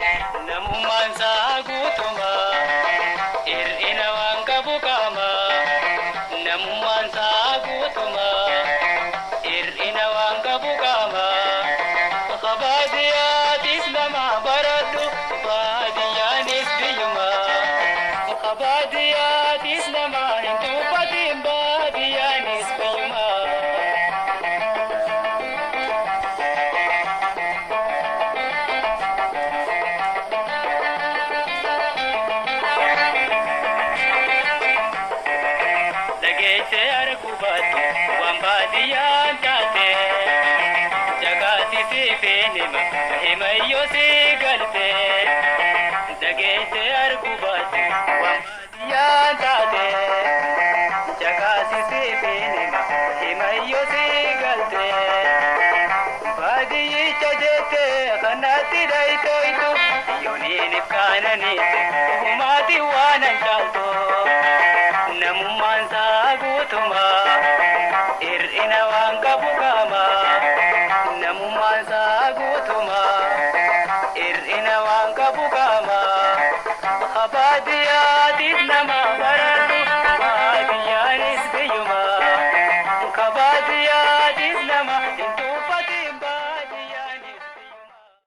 Namummaan isaa guutuma hir'ina waan qabu qaama. Namummaan isaa guutuma hir'ina waan qabu qaama. Baadiyyaatis nama baradhu baadiyyaanis biyyuma. Baadiyyaatis nama hin tuffatin baadiyyaanis biyyuma. Dhageessee argubatti waan baadiyyaan taate jagaasisii fi himayyoo si galte. Dhageessee argubatti waan baadiyyaan taate jagaasisii fi himayyoo si galte. Baadiyyicha jettee kanatti dhayitoytu yooniin ifkaananiitti humaati waan an caaltu. Namummaan isaa guutuma hir'ina waan qabu qaama. Namummaan isaa guutuma hir'ina waan qabu qaama. Baadiyyaatis nama bara.